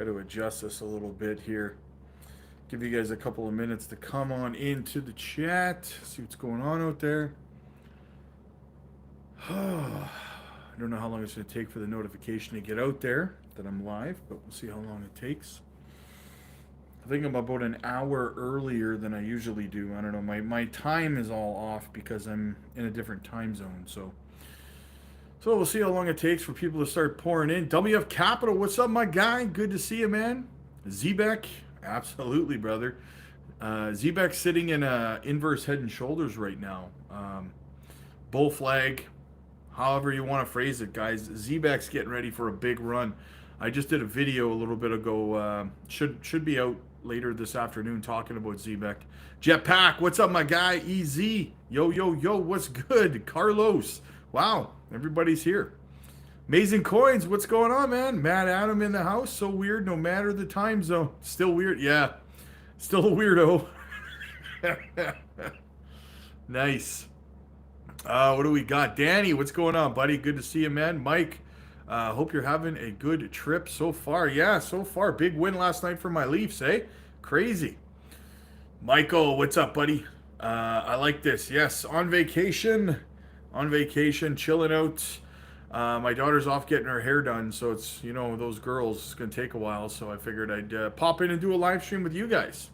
Got to adjust this a little bit here. Give you guys a couple of minutes to come on into the chat, see what's going on out there. I don't know how long it's going to take for the notification to get out there that I'm live, but we'll see how long it takes. I think I'm about an hour earlier than I usually do. I don't know. My time is all off because I'm in a different time zone. So we'll see how long it takes for people to start pouring in. WF Capital, what's up, my guy? Good to see you, man. Zebek, absolutely, brother. Zebek's sitting in inverse head and shoulders right now. Bull flag, however you want to phrase it, guys. Zebek's getting ready for a big run. I just did a video a little bit ago. Should be out later this afternoon talking about Zebek. Jetpack, what's up, my guy? EZ, yo, what's good? Carlos, wow, everybody's here. Amazing Coins, what's going on, man? Matt Adam in the house, so weird no matter the time zone. Still weird, yeah. Still a weirdo. Nice. What do we got? Danny, what's going on, buddy? Good to see you, man. Mike, hope you're having a good trip so far. Yeah, so far. Big win last night for my Leafs, eh? Crazy. Michael, what's up, buddy? I like this. Yes, on vacation, chilling out. My daughter's off getting her hair done, so it's, those girls, it's going to take a while, so I figured I'd pop in and do a live stream with you guys.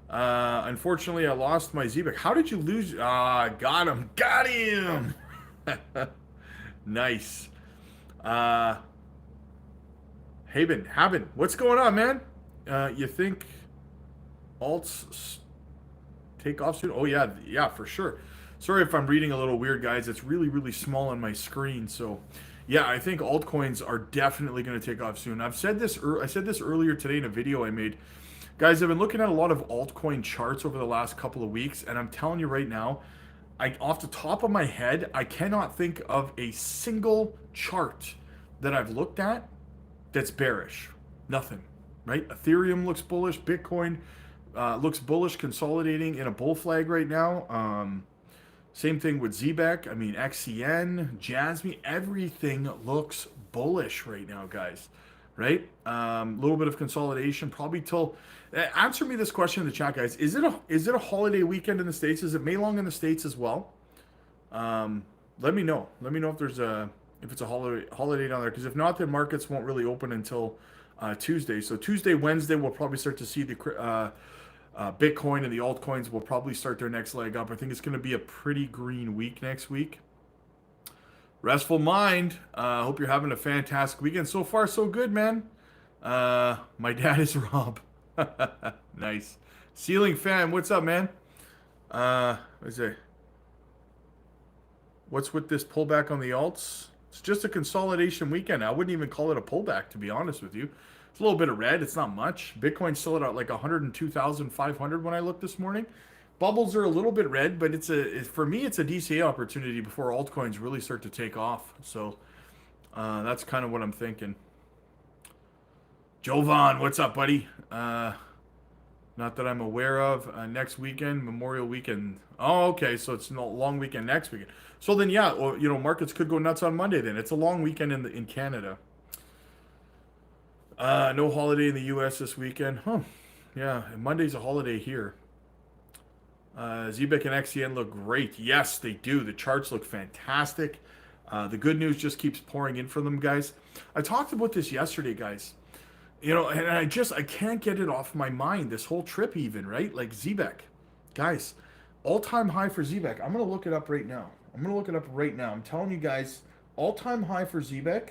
Unfortunately, I lost my Zebek. How did you lose? Got him. Got him. Nice. Haben, what's going on, man? You think alts take off soon? Oh, yeah, for sure. Sorry if I'm reading a little weird, guys. It's really, really small on my screen. So, yeah, I think altcoins are definitely going to take off soon. I said this earlier today in a video I made. Guys, I've been looking at a lot of altcoin charts over the last couple of weeks, and I'm telling you right now, off the top of my head, I cannot think of a single chart that I've looked at that's bearish. Nothing, right? Ethereum looks bullish. Bitcoin looks bullish, consolidating in a bull flag right now. Same thing with Zebek. I mean, XCN, Jasmine, everything looks bullish right now, guys. Right? Little bit of consolidation, probably till. Answer me this question in the chat, guys. Is it a holiday weekend in the States? Is it May long in the States as well? Let me know. Let me know if it's a holiday down there. Because if not, the markets won't really open until Tuesday. So Tuesday, Wednesday, we'll probably start to see the Bitcoin and the altcoins will probably start their next leg up. I think it's going to be a pretty green week next week. Restful Mind. Hope you're having a fantastic weekend. So far, so good, man. My dad is Rob. Nice. Ceiling Fan, what's up, man? What's with this pullback on the alts? It's just a consolidation weekend. I wouldn't even call it a pullback, to be honest with you. It's a little bit of red. It's not much. Bitcoin's still at like 102,500 when I looked this morning. Bubbles are a little bit red, but for me, it's a DCA opportunity before altcoins really start to take off. So that's kind of what I'm thinking. Jovan, what's up, buddy? Not that I'm aware of. Next weekend, Memorial Weekend. Oh, okay. So it's a long weekend next weekend. So then, yeah, well, markets could go nuts on Monday. Then it's a long weekend in Canada. No holiday in the U.S. this weekend. Huh? Yeah, Monday's a holiday here. Zebek and XCN look great. Yes, they do. The charts look fantastic. The good news just keeps pouring in for them, guys. I talked about this yesterday, guys. And I can't get it off my mind. This whole trip, even, right? Like Zebek, guys, all-time high for Zebek. I'm gonna look it up right now. I'm telling you guys, all-time high for Zebek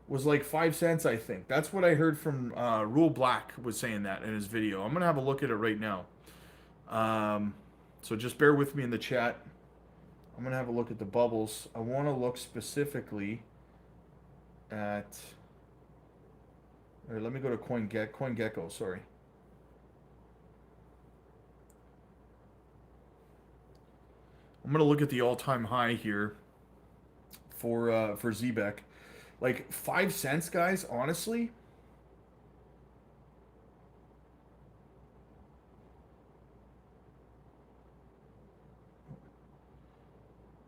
was like 5 cents, I think. That's what I heard from Rule Black was saying that in his video. I'm gonna have a look at it right now. So just bear with me in the chat. I'm gonna have a look at the bubbles. I want to look specifically at. Or let me go to CoinGecko. Sorry. I'm gonna look at the all-time high here for Zebek. Like 5 cents, guys. Honestly.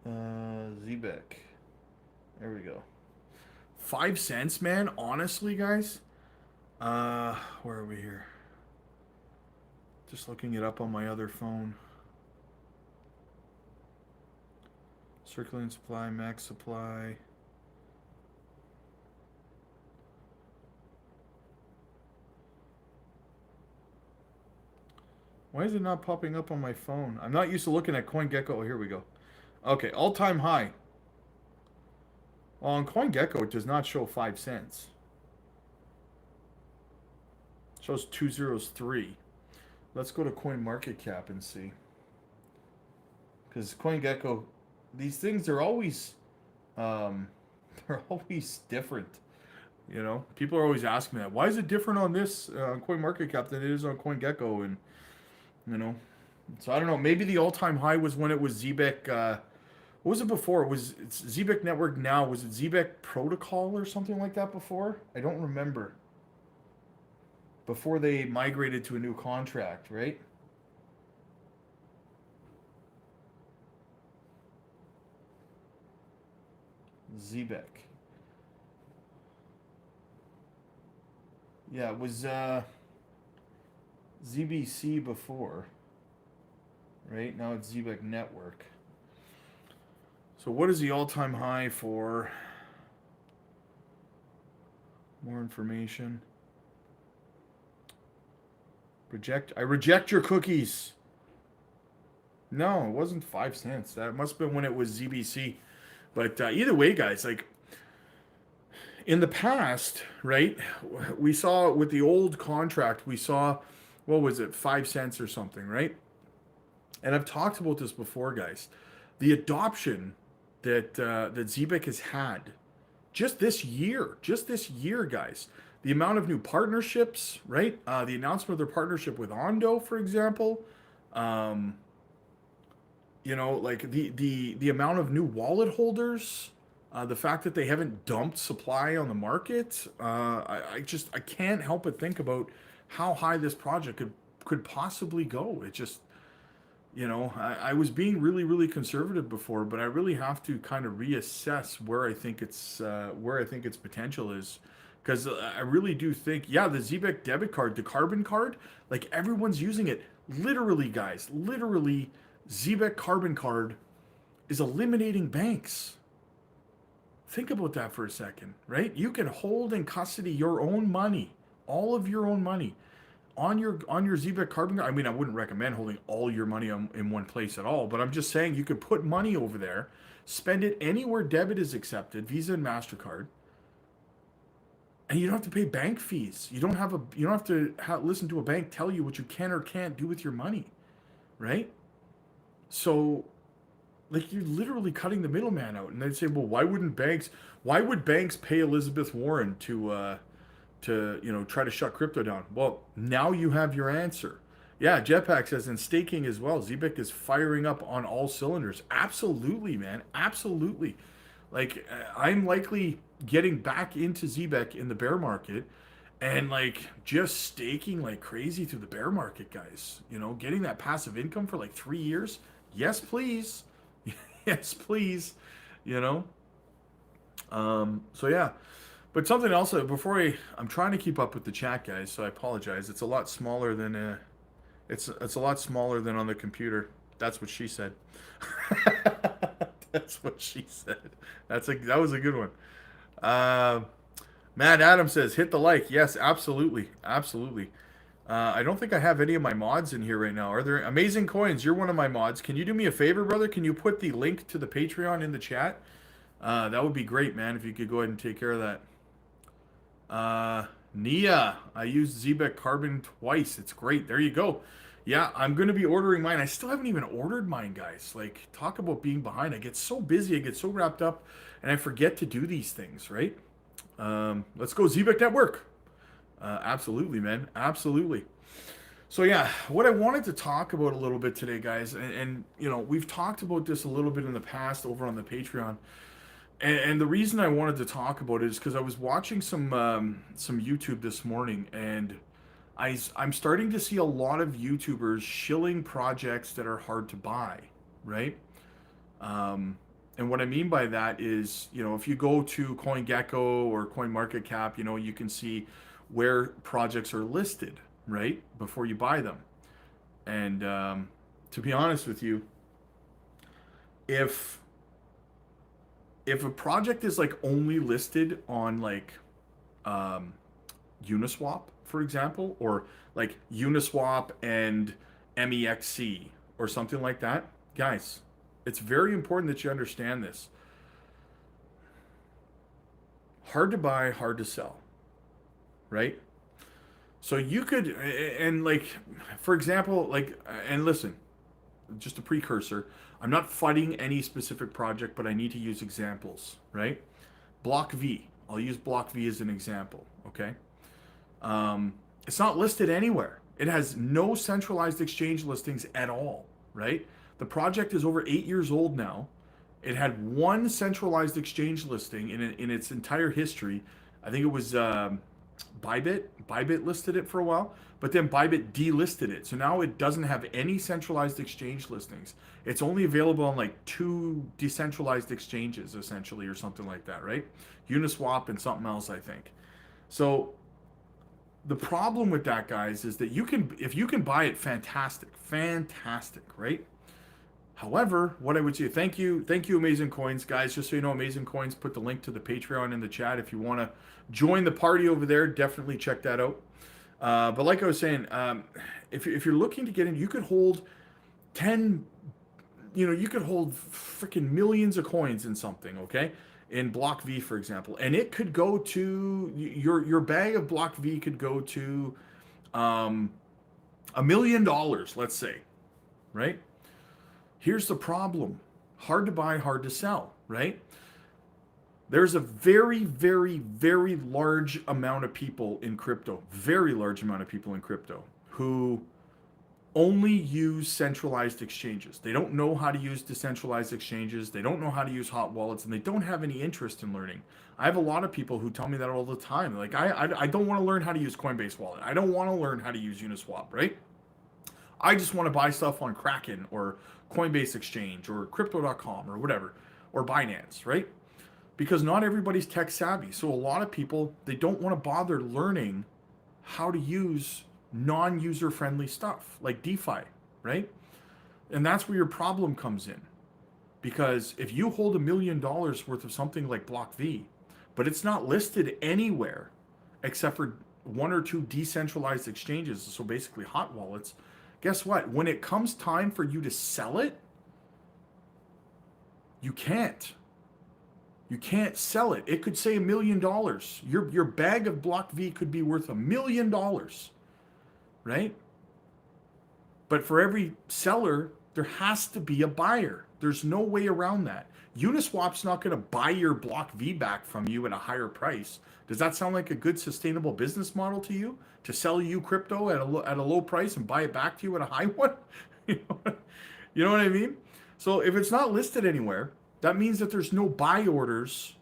Zebek. There we go. 5 cents, man. Honestly, guys, Where are we here? Just looking it up on my other phone. Circulating supply, max supply. Why is it not popping up on my phone? I'm not used to looking at CoinGecko. Oh, here we go. Okay, all-time high. Well, on CoinGecko, it does not show 5 cents. It shows 203. Let's go to CoinMarketCap and see. Because CoinGecko, these things are always, um, they're always different. You know, people are always asking me that. Why is it different on this on CoinMarketCap than it is on CoinGecko? And you know, so I don't know. Maybe the all-time high was when it was Zbeck. What was it before? It's Zbeck Network now? Was it Zbeck Protocol or something like that before? I don't remember. Before they migrated to a new contract, right? Zbeck. Yeah, it was ZBC before, right? Now it's Zbeck Network. So what is the all-time high for? More information. I reject your cookies. No, it wasn't 5 cents. That must have been when it was ZBC. But either way, guys, like in the past, right? We saw with the old contract, we saw what was it, 5 cents or something, right? And I've talked about this before, guys. The adoption that Zbeck has had just this year, guys. The amount of new partnerships, right? The announcement of their partnership with Ondo, for example. Um, you know, like the amount of new wallet holders, the fact that they haven't dumped supply on the market. I can't help but think about how high this project could possibly go. It just I was being really, really conservative before, but I really have to kind of reassess where I think its potential is, because I really do think, yeah, the Zbeck debit card, the Carbon card, like everyone's using it. Literally, guys, literally, Zbeck Carbon card is eliminating banks. Think about that for a second, right? You can hold in custody your own money, all of your own money on your Zbeck Carbon. I mean, I wouldn't recommend holding all your money in one place at all, but I'm just saying you could put money over there, spend it anywhere debit is accepted, Visa and Mastercard, and you don't have to pay bank fees. You don't have to listen to a bank tell you what you can or can't do with your money, right? So, like, you're literally cutting the middleman out. And they'd say, well, why would banks pay Elizabeth Warren to try to shut crypto down? Well, now you have your answer. Yeah, Jetpack says, and staking as well. Zbeck is firing up on all cylinders. Absolutely, man. Absolutely. Like, I'm likely getting back into Zbeck in the bear market and like just staking like crazy through the bear market, guys. Getting that passive income for like 3 years. Yes, please. Yes, please. You know. So yeah. But something else before I'm trying to keep up with the chat, guys. So I apologize. It's a lot smaller than it's a lot smaller than on the computer. That's what she said. That's what she said. That was a good one. Uh, Matt Adams says hit the like. Yes, absolutely, absolutely. I don't think I have any of my mods in here right now. Are there Amazing Coins? You're one of my mods. Can you do me a favor, brother? Can you put the link to the Patreon in the chat? That would be great, man. If you could go ahead and take care of that. Nia, I used Zbeck Carbon twice. It's great. There you go. Yeah, I'm going to be ordering mine. I still haven't even ordered mine, guys. Like, talk about being behind. I get so busy, I get so wrapped up, and I forget to do these things, right? Let's go Zbeck Network. Absolutely, man. Absolutely. So yeah, what I wanted to talk about a little bit today, guys, and we've talked about this a little bit in the past over on the Patreon. And the reason I wanted to talk about it is because I was watching some YouTube this morning, and I'm starting to see a lot of YouTubers shilling projects that are hard to buy, right? And what I mean by that is, if you go to CoinGecko or CoinMarketCap, you can see where projects are listed, right, before you buy them. And to be honest with you, if a project is like only listed on like um, Uniswap, for example, or like Uniswap and MEXC or something like that, guys, it's very important that you understand this. Hard to buy, hard to sell, right? So you could, and like, for example, like, and listen, just a precursor. I'm not fighting any specific project, but I need to use examples, right? Block V. I'll use Block V as an example, okay? It's not listed anywhere. It has no centralized exchange listings at all, right? The project is over 8 years old now. It had one centralized exchange listing in its entire history. I think it was Bybit. Bybit listed it for a while, but then Bybit delisted it. So now it doesn't have any centralized exchange listings. It's only available on like two decentralized exchanges, essentially, or something like that, right? Uniswap and something else, I think. So the problem with that, guys, is that if you can buy it, fantastic, fantastic, right? However, what I would say, thank you, Amazing Coins, guys. Just so you know, Amazing Coins put the link to the Patreon in the chat. If you want to join the party over there, definitely check that out. But like I was saying, if you're looking to get in, you could hold 10, you could hold freaking millions of coins in something, okay? In Block V, for example, and it could go to your bag of Block V could go to $1 million, let's say, right? Here's the problem. Hard to buy, hard to sell, right? There's a very, very, very large amount of people in crypto, very large amount of people in crypto who only use centralized exchanges. They don't know how to use decentralized exchanges. They don't know how to use hot wallets, and they don't have any interest in learning. I have a lot of people who tell me that all the time. Like, I don't want to learn how to use Coinbase Wallet. I don't want to learn how to use Uniswap, right? I just want to buy stuff on Kraken or Coinbase Exchange or Crypto.com or whatever, or Binance, right? Because not everybody's tech savvy. So a lot of people, they don't want to bother learning how to use non-user friendly stuff like DeFi, right? And that's where your problem comes in. Because if you hold $1 million worth of something like Block V, but it's not listed anywhere except for one or two decentralized exchanges, so basically hot wallets, guess what? When it comes time for you to sell it, you can't. You can't sell it. It could say $1 million. Your bag of Block V could be worth $1 million, right? But for every seller, there has to be a buyer. There's no way around that. Uniswap's not going to buy your Block V back from you at a higher price. Does that sound like a good sustainable business model to you? To sell you crypto at a low price and buy it back to you at a high one? You know what I mean? So if it's not listed anywhere, that means that there's no buy orders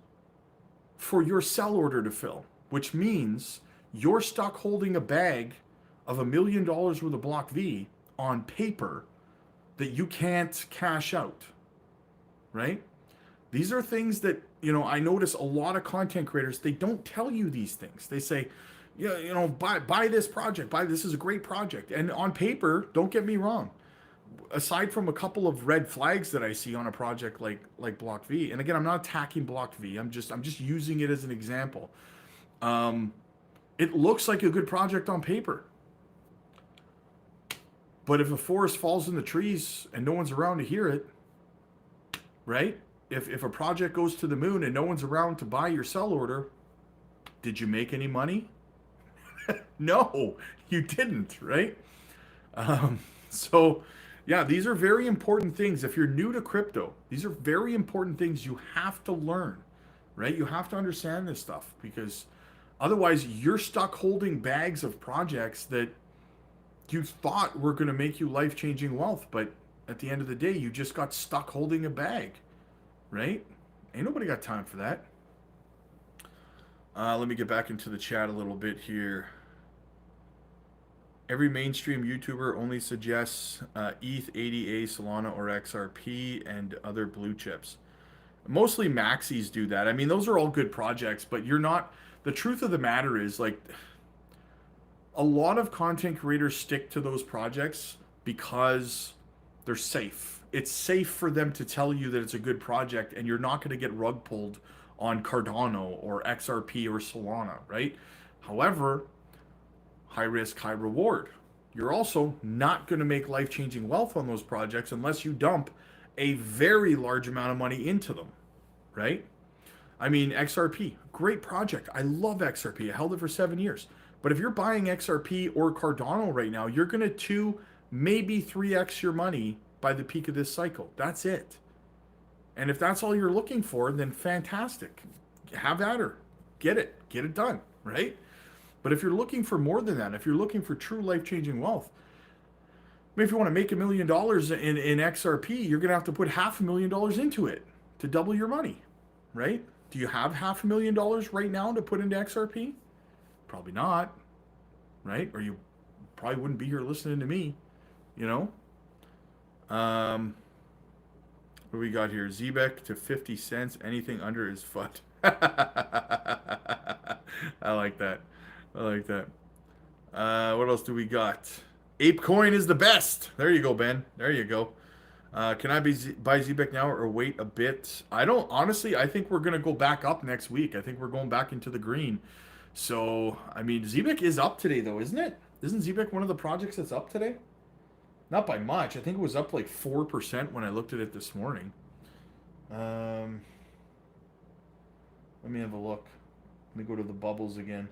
for your sell order to fill, which means you're stuck holding a bag of $1 million worth of Block V on paper that you can't cash out, right? These are things that, I notice a lot of content creators, they don't tell you these things. They say, yeah, buy this project, this is a great project. And on paper, don't get me wrong, aside from a couple of red flags that I see on a project like Block V, and again, I'm not attacking Block V. I'm just using it as an example. It looks like a good project on paper, but if a forest falls in the trees and no one's around to hear it, right? If a project goes to the moon and no one's around to buy your sell order, did you make any money? No, you didn't, right? So yeah, these are very important things. If you're new to crypto, these are very important things you have to learn, right? You have to understand this stuff because otherwise you're stuck holding bags of projects that you thought were going to make you life-changing wealth, but at the end of the day, you just got stuck holding a bag, right? Ain't nobody got time for that. Let me get back into the chat a little bit here. Every mainstream YouTuber only suggests ETH, ADA, Solana, or XRP, and other blue chips. Mostly maxis do that. I mean, those are all good projects, but you're not. The truth of the matter is, like, a lot of content creators stick to those projects because they're safe. It's safe for them to tell you that it's a good project and you're not going to get rug pulled on Cardano or XRP or Solana, right? However, high risk, high reward. You're also not going to make life changing wealth on those projects unless you dump a very large amount of money into them, right? I mean, XRP, great project. I love XRP. I held it for 7 years. But if you're buying XRP or Cardano right now, you're going to 2, maybe 3x your money by the peak of this cycle. That's it. And if that's all you're looking for, then fantastic. Have at her. Get it done, right? But if you're looking for more than that, if you're looking for true life-changing wealth, I mean, if you want to make $1 million in XRP, you're going to have to put $500,000 into it to double your money, right? Do you have $500,000 right now to put into XRP? Probably not, right? Or you probably wouldn't be here listening to me, you know? What do we got here? Zebek to 50 cents. Anything under is FUD. I like that. I like that. What else do we got? ApeCoin is the best. There you go, Ben. There you go. Can I buy Zebek now or wait a bit? I don't, honestly, I think we're going to go back up next week. I think we're going back into the green. So, I mean, Zebek is up today, though, isn't it? Isn't Zebek one of the projects that's up today? Not by much. I think it was up like 4% when I looked at it this morning. Let me have a look. Let me go to the bubbles again.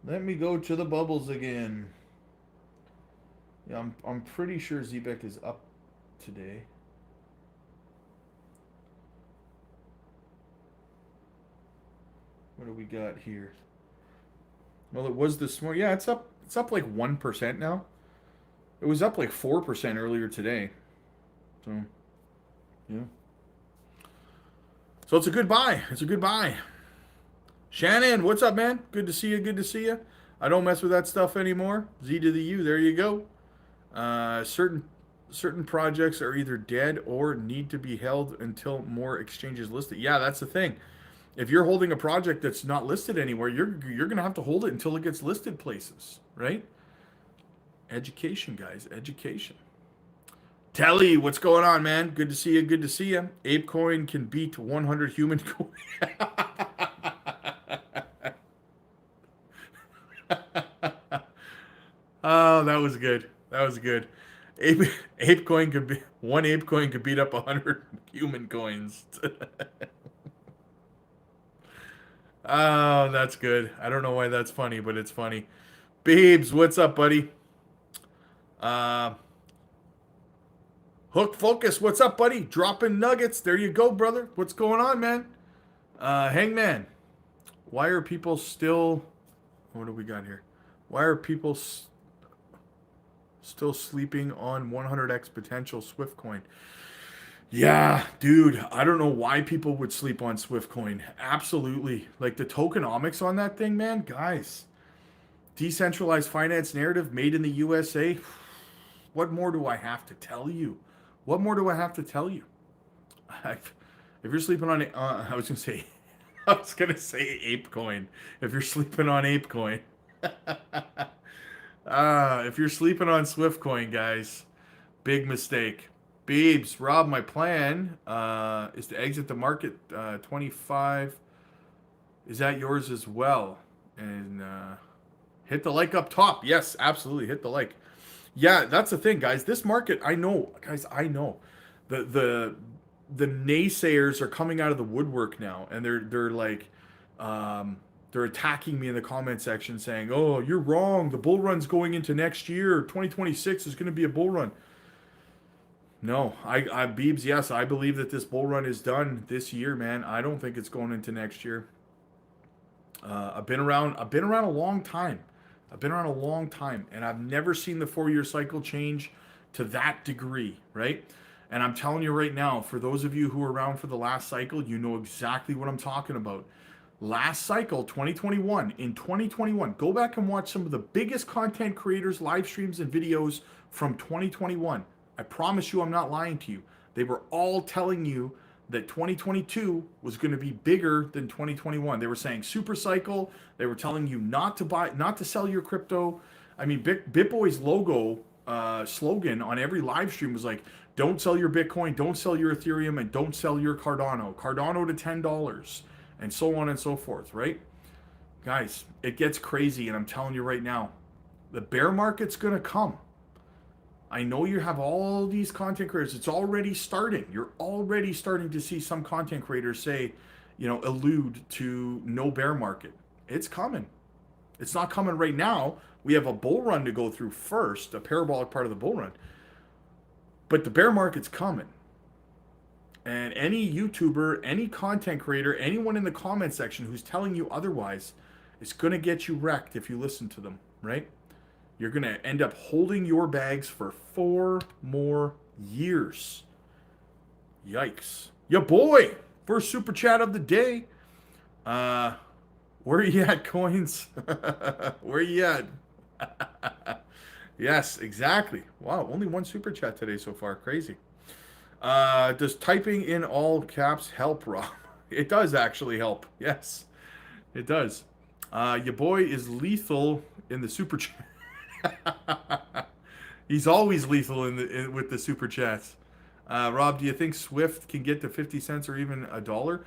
Let me go to the bubbles again. Yeah, I'm pretty sure Zebek is up today. What do we got here? Well, it was this morning. Yeah, it's up. It's up like 1% now. It was up like 4% earlier today. So, yeah. So it's a good buy. It's a good buy. Shannon, what's up, man? Good to see you. Good to see you. I don't mess with that stuff anymore. Z to the U. There you go. Certain projects are either dead or need to be held until more exchanges listed. Yeah, that's the thing. If you're holding a project that's not listed anywhere, you're going to have to hold it until it gets listed places, right? Education, guys. Education. Telly, what's going on, man? Good to see you. Good to see you. ApeCoin can beat 100 human coin. Oh, that was good. That was good. ApeCoin could be one ApeCoin could beat up 100 human coins. Oh, that's good. I don't know why that's funny, but it's funny. Babes, what's up, buddy? Hook Focus, what's up, buddy? Dropping nuggets. There you go, brother. What's going on, man? Hangman, why are people still... What do we got here? Why are people still sleeping on 100x potential Swiftcoin? Yeah, dude, I don't know why people would sleep on Swiftcoin. Absolutely. Like the tokenomics on that thing, man, guys. Decentralized finance narrative made in the USA. What more do I have to tell you? What more do I have to tell you? If you're sleeping on I was gonna say ApeCoin. If you're sleeping on ApeCoin. If you're sleeping on Swiftcoin, guys, big mistake. Beebs, Rob, my plan is to exit the market 25. Is that yours as well? And hit the like up top. Yes, absolutely. Hit the like. Yeah, that's the thing, guys. This market, I know, guys, I know. The naysayers are coming out of the woodwork now, and they're like they're attacking me in the comment section saying, "Oh, you're wrong. The bull run's going into next year. 2026 is going to be a bull run." No, I Beebs, yes, I believe that this bull run is done this year, man. I don't think it's going into next year. I've been around a long time. And I've never seen the 4-year cycle change to that degree, right? And I'm telling you right now, for those of you who were around for the last cycle, you know exactly what I'm talking about. Last cycle, 2021, in 2021, go back and watch some of the biggest content creators, live streams, and videos from 2021. I promise you I'm not lying to you. They were all telling you that 2022 was going to be bigger than 2021. They were saying super cycle. They were telling you not to sell your crypto. I mean, BitBoy's logo slogan on every live stream was like, "Don't sell your Bitcoin, don't sell your Ethereum, and don't sell your Cardano. Cardano to $10, and so on and so forth." Right, guys, it gets crazy, and I'm telling you right now, the bear market's going to come. I know you have all these content creators. It's already starting. You're already starting to see some content creators say, allude to no bear market. It's coming. It's not coming right now. We have a bull run to go through first, a parabolic part of the bull run. But the bear market's coming. And any YouTuber, any content creator, anyone in the comment section who's telling you otherwise is going to get you wrecked if you listen to them, right? You're going to end up holding your bags for 4 more years. Yikes. Ya boy, first super chat of the day. Where you at, Coins? Where you at? Yes, exactly. Wow, only 1 super chat today so far. Crazy. Does typing in all caps help, Rob? It does actually help. Yes, it does. Your boy is lethal in the super chat. He's always lethal with the super chats. Rob, do you think Swift can get to 50 cents or even $1?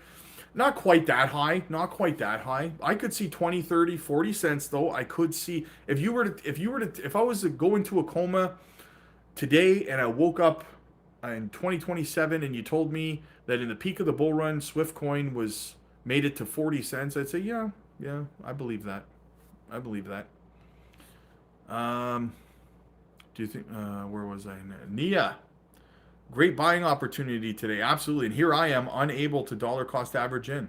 Not quite that high. Not quite that high. I could see 20, 30, 40 cents though. I could see if I was to go into a coma today and I woke up in 2027 and you told me that in the peak of the bull run, Swift coin made it to 40 cents, I'd say, yeah, I believe that. I believe that. Do you think, where was I? Nia, great buying opportunity today. Absolutely. And here I am unable to dollar cost average in.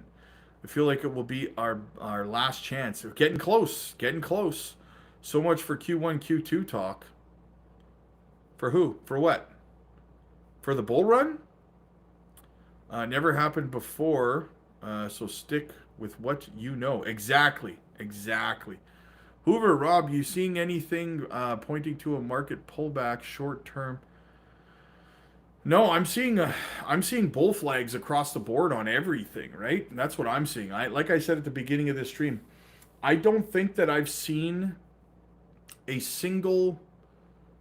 I feel like it will be our last chance. We're getting close, So much for Q1, Q2 talk. For who? For what? For the bull run? Never happened before. So stick with what you know. Exactly. Hoover, Rob, you seeing anything pointing to a market pullback short term? No, I'm seeing bull flags across the board on everything, right? And that's what I'm seeing. Like I said at the beginning of this stream, I don't think that I've seen a single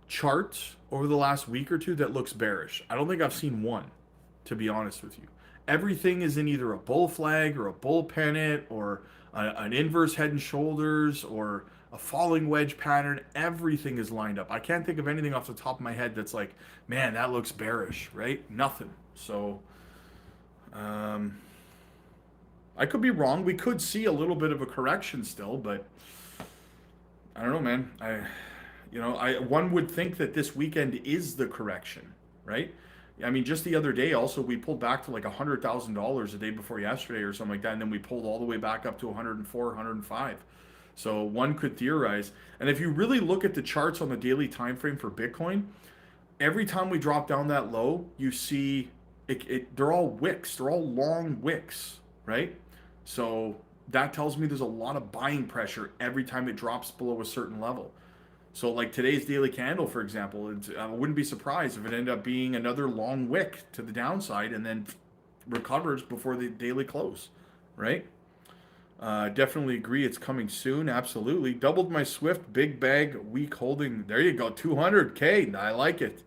chart over the last week or two that looks bearish. I don't think I've seen one, to be honest with you. Everything is in either a bull flag or a bull pennant or an inverse head and shoulders or a falling wedge pattern. Everything is lined up. I can't think of anything off the top of my head that's like, man, that looks bearish, right? Nothing. So I could be wrong. We could see a little bit of a correction still, but I don't know, man. One would think that this weekend is the correction, right? I mean, just the other day, also, we pulled back to like $100,000 a day before yesterday or something like that, and then we pulled all the way back up to 104, 105. So one could theorize. And if you really look at the charts on the daily time frame for Bitcoin, every time we drop down that low, you see they're all wicks. They're all long wicks, right? So that tells me there's a lot of buying pressure every time it drops below a certain level. So like today's daily candle, for example, I wouldn't be surprised if it ended up being another long wick to the downside and then recovers before the daily close, right? Definitely agree it's coming soon. Absolutely. Doubled my Swift big bag week holding. There you go. 200K. I like it.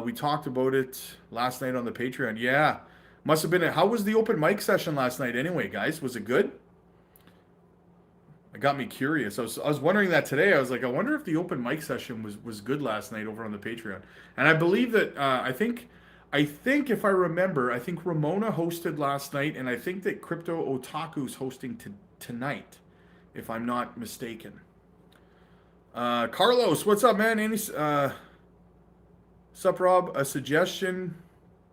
We talked about it last night on the Patreon. Yeah. Must have been how was the open mic session last night anyway, guys? Was it good? It got me curious. I was wondering that today. I was like, I wonder if the open mic session was good last night over on the Patreon. And I believe that I think if I remember, I think Ramona hosted last night, and I think that Crypto Otaku's hosting tonight, if I'm not mistaken. Carlos, what's up, man? Sup, Rob? A suggestion: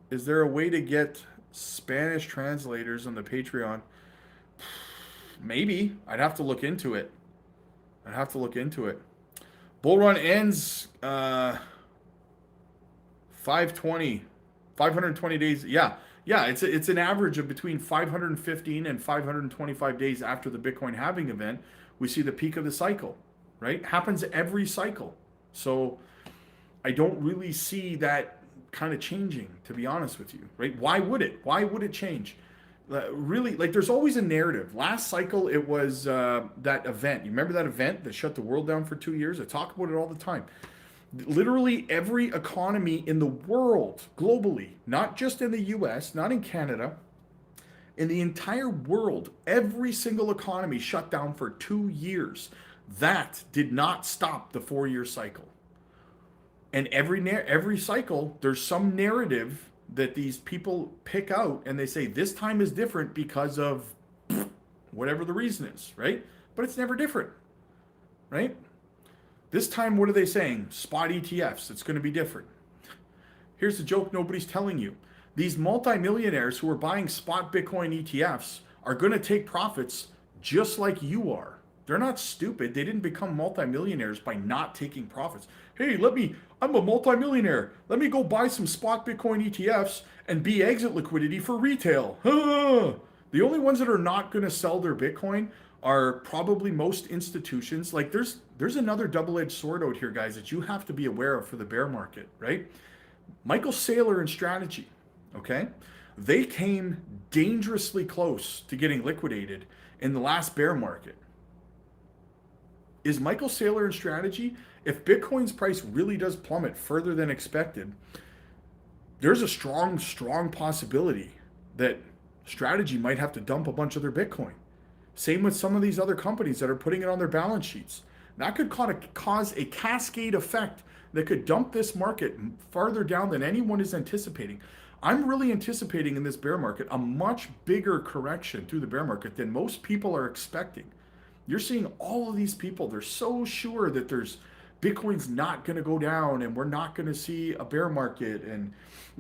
is there a way to get Spanish translators on the Patreon? Maybe. I'd have to look into it. Bull run ends 520 days. Yeah, it's an average of between 515 and 525 days after the Bitcoin halving event. We see the peak of the cycle, right? Happens every cycle. So I don't really see that kind of changing, to be honest with you, right? Why would it? Why would it change? Really, like there's always a narrative. Last cycle, it was that event. You remember that event that shut the world down for 2 years? I talk about it all the time. Literally every economy in the world, globally, not just in the US, not in Canada, in the entire world, every single economy shut down for 2 years. That did not stop the 4-year cycle. And every cycle, there's some narrative that these people pick out and they say this time is different because of whatever the reason is, right? But it's never different, right? This time, what are they saying? Spot ETFs, it's going to be different. Here's the joke nobody's telling you. These multimillionaires who are buying spot Bitcoin ETFs are going to take profits just like you are. They're not stupid. They didn't become multimillionaires by not taking profits. Hey, I'm a multimillionaire. Let me go buy some spot Bitcoin ETFs and be exit liquidity for retail. The only ones that are not going to sell their Bitcoin are probably most institutions. Like there's another double-edged sword out here, guys, that you have to be aware of for the bear market, right? Michael Saylor and Strategy, okay? They came dangerously close to getting liquidated in the last bear market. Is Michael Saylor and Strategy, if Bitcoin's price really does plummet further than expected, there's a strong possibility that Strategy might have to dump a bunch of their Bitcoin. Same with some of these other companies that are putting it on their balance sheets. That could cause a cascade effect that could dump this market farther down than anyone is anticipating. I'm really anticipating in this bear market a much bigger correction through the bear market than most people are expecting. You're seeing all of these people, they're so sure that Bitcoin's not going to go down and we're not going to see a bear market and,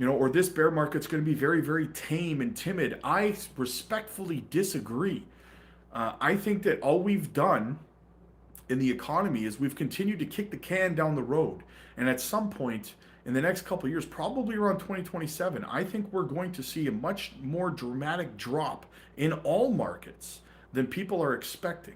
or this bear market's going to be very, very tame and timid. I respectfully disagree. I think that all we've done in the economy is we've continued to kick the can down the road. And at some point in the next couple of years, probably around 2027, I think we're going to see a much more dramatic drop in all markets than people are expecting.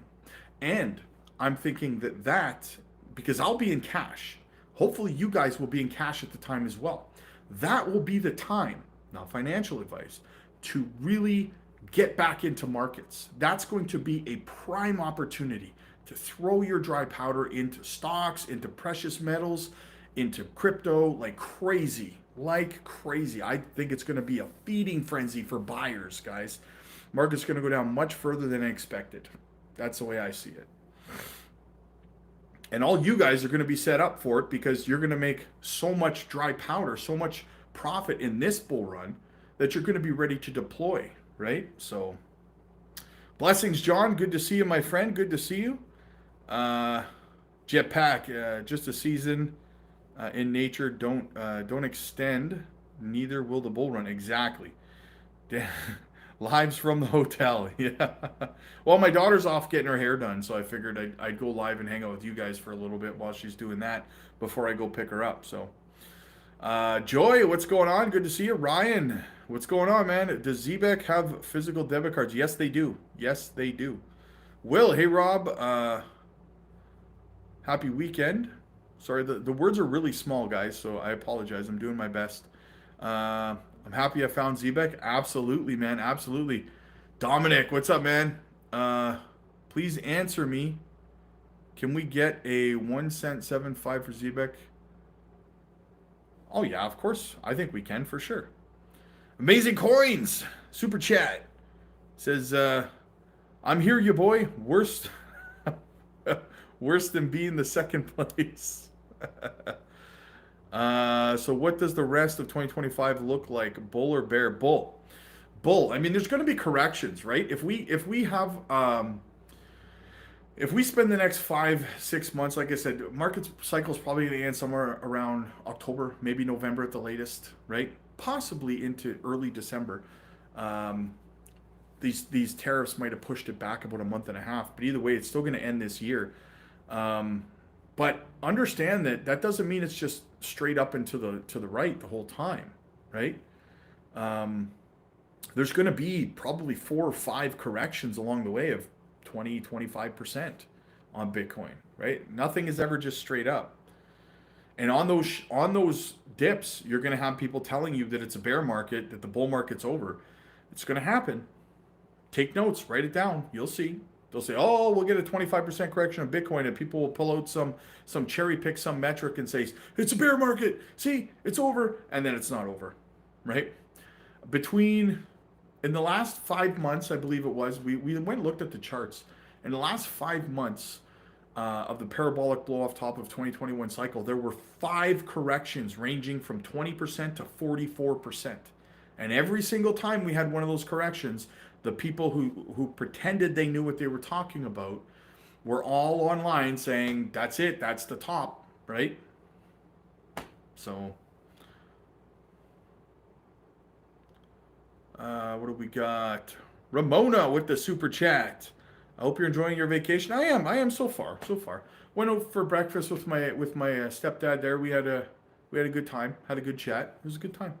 And I'm thinking that because I'll be in cash, hopefully you guys will be in cash at the time as well. That will be the time, not financial advice, to really get back into markets. That's going to be a prime opportunity to throw your dry powder into stocks, into precious metals, into crypto like crazy. I think it's going to be a feeding frenzy for buyers, guys. Market's going to go down much further than expected. That's the way I see it. And all you guys are going to be set up for it because you're going to make so much dry powder, so much profit in this bull run that you're going to be ready to deploy, right? So blessings, John. Good to see you, my friend. Good to see you. Jetpack, just a season in nature. Don't extend. Neither will the bull run. Exactly. Lives from the hotel. Yeah. Well, my daughter's off getting her hair done, so I figured I'd go live and hang out with you guys for a little bit while she's doing that before I go pick her up. So, Joy, what's going on? Good to see you. Ryan, what's going on, man? Does Zebek have physical debit cards? Yes, they do. Yes, they do. Will, hey, Rob. Happy weekend. Sorry, the words are really small, guys, so I apologize. I'm doing my best. I'm happy I found Zebek. Absolutely, man. Absolutely. Dominic, what's up, man? Please answer me. Can we get a 1 cent 7.5 for Zebek? Oh, yeah, of course. I think we can for sure. Amazing Coins. Super chat. Says, I'm here, you boy. Worse than being the second place. So what does the rest of 2025 look like? Bull or bear? Bull. I mean, there's going to be corrections, right? If we spend the next 5-6 months, like I said, market cycle's probably going to end somewhere around October, maybe November at the latest, right? Possibly into early December. These tariffs might have pushed it back about a month and a half, but either way, it's still going to end this year. But understand that doesn't mean it's just straight up and to the right the whole time, right? There's going to be probably 4 or 5 corrections along the way of 20-25% on Bitcoin, right? Nothing is ever just straight up. And on those dips, you're going to have people telling you that it's a bear market, that the bull market's over. It's going to happen. Take notes, write it down. You'll see. They'll say, "Oh, we'll get a 25% correction of Bitcoin," and people will pull out some cherry pick some metric and say, "It's a bear market. See, it's over," and then it's not over, right? Between in the last 5 months, I believe it was, we went and looked at the charts. In the last 5 months of the parabolic blow off top of 2021 cycle, there were 5 corrections ranging from 20% to 44%. And every single time we had one of those corrections, the people who pretended they knew what they were talking about were all online saying, "That's it, that's the top," right? So, what do we got? Ramona with the super chat. I hope you're enjoying your vacation. I am so far, so far. Went out for breakfast with my stepdad there. We had a good time. Had a good chat. It was a good time.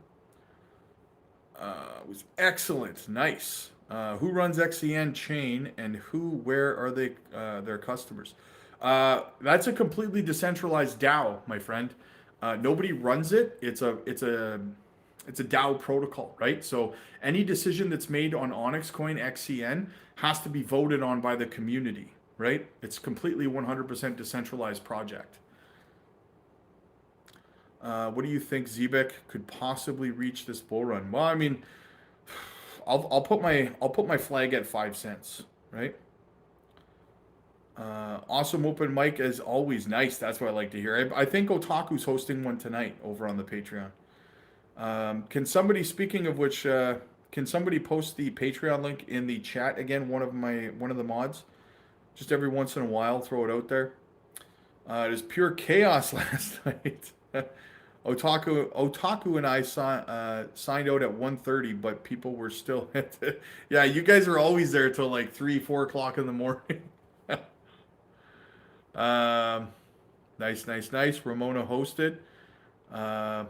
It was excellent. Nice. Who runs XCN chain and where are they, their customers? That's a completely decentralized DAO, my friend. Nobody runs it. It's a DAO protocol, right? So any decision that's made on Onyx Coin XCN has to be voted on by the community, right? It's completely 100% decentralized project. What do you think Zebek could possibly reach this bull run? Well, I mean, I'll put my flag at 5 cents, right? Awesome open mic as always. Nice. That's what I like to hear. I think Otaku's hosting one tonight over on the Patreon. Can somebody, speaking of which, can somebody post the Patreon link in the chat again? One of the mods, just every once in a while, throw it out there. It was pure chaos last night. Otaku and I signed out at 1:30, but people were still yeah, you guys are always there till like 3-4 o'clock in the morning. Nice. Ramona hosted. I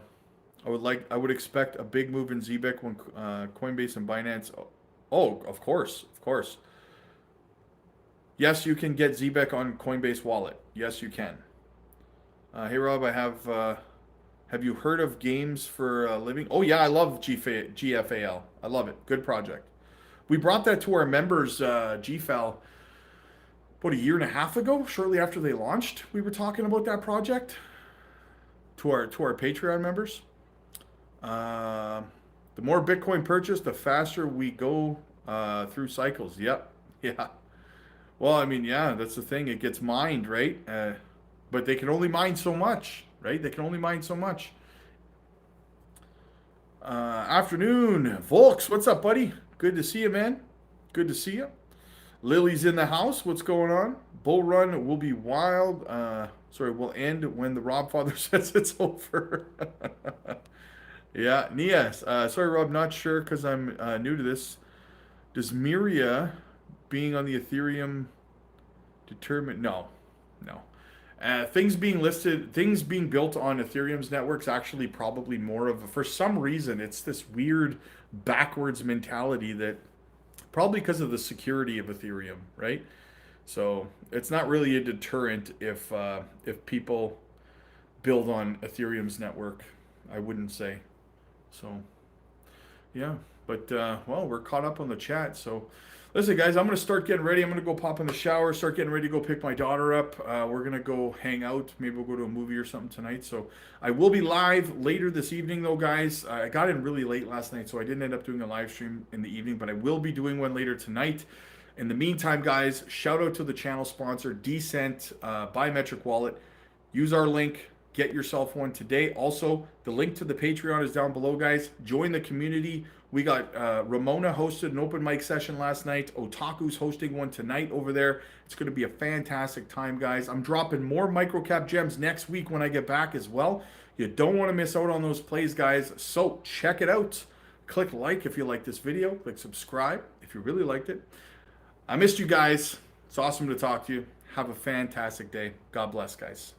would expect a big move in Zebek when Coinbase and Binance. Oh, of course. Yes, you can get Zebek on Coinbase Wallet. Yes, you can. Hey Rob, have you heard of Games for a Living? Oh yeah, I love GFAL. I love it. Good project. We brought that to our members, GFAL, about a year and a half ago, shortly after they launched. We were talking about that project to our Patreon members. The more Bitcoin purchased, the faster we go through cycles. Yep. Yeah. Well, I mean, yeah, that's the thing. It gets mined, right? But they can only mine so much, right? They can only mine so much. Afternoon. Volks, what's up, buddy? Good to see you, man. Good to see you. Lily's in the house. What's going on? Bull run will be wild. Will end when the Rob father says it's over. Yeah, Nias. Sorry, Rob, not sure because I'm new to this. Does Miria being on the Ethereum determine? No. Things being built on Ethereum's network's actually probably more of for some reason, it's this weird backwards mentality that probably because of the security of Ethereum, right? So it's not really a deterrent if people build on Ethereum's network, I wouldn't say. So, yeah. But, well, we're caught up on the chat. So, listen, guys, I'm going to start getting ready. I'm going to go pop in the shower, start getting ready to go pick my daughter up. We're going to go hang out. Maybe we'll go to a movie or something tonight. So, I will be live later this evening, though, guys. I got in really late last night, so I didn't end up doing a live stream in the evening, but I will be doing one later tonight. In the meantime, guys, shout out to the channel sponsor, Decent, Biometric Wallet. Use our link. Get yourself one today. Also, the link to the Patreon is down below, guys. Join the community. We got Ramona hosted an open mic session last night. Otaku's hosting one tonight over there. It's going to be a fantastic time, guys. I'm dropping more microcap gems next week when I get back as well. You don't want to miss out on those plays, guys. So check it out. Click like if you like this video. Click subscribe if you really liked it. I missed you guys. It's awesome to talk to you. Have a fantastic day. God bless, guys.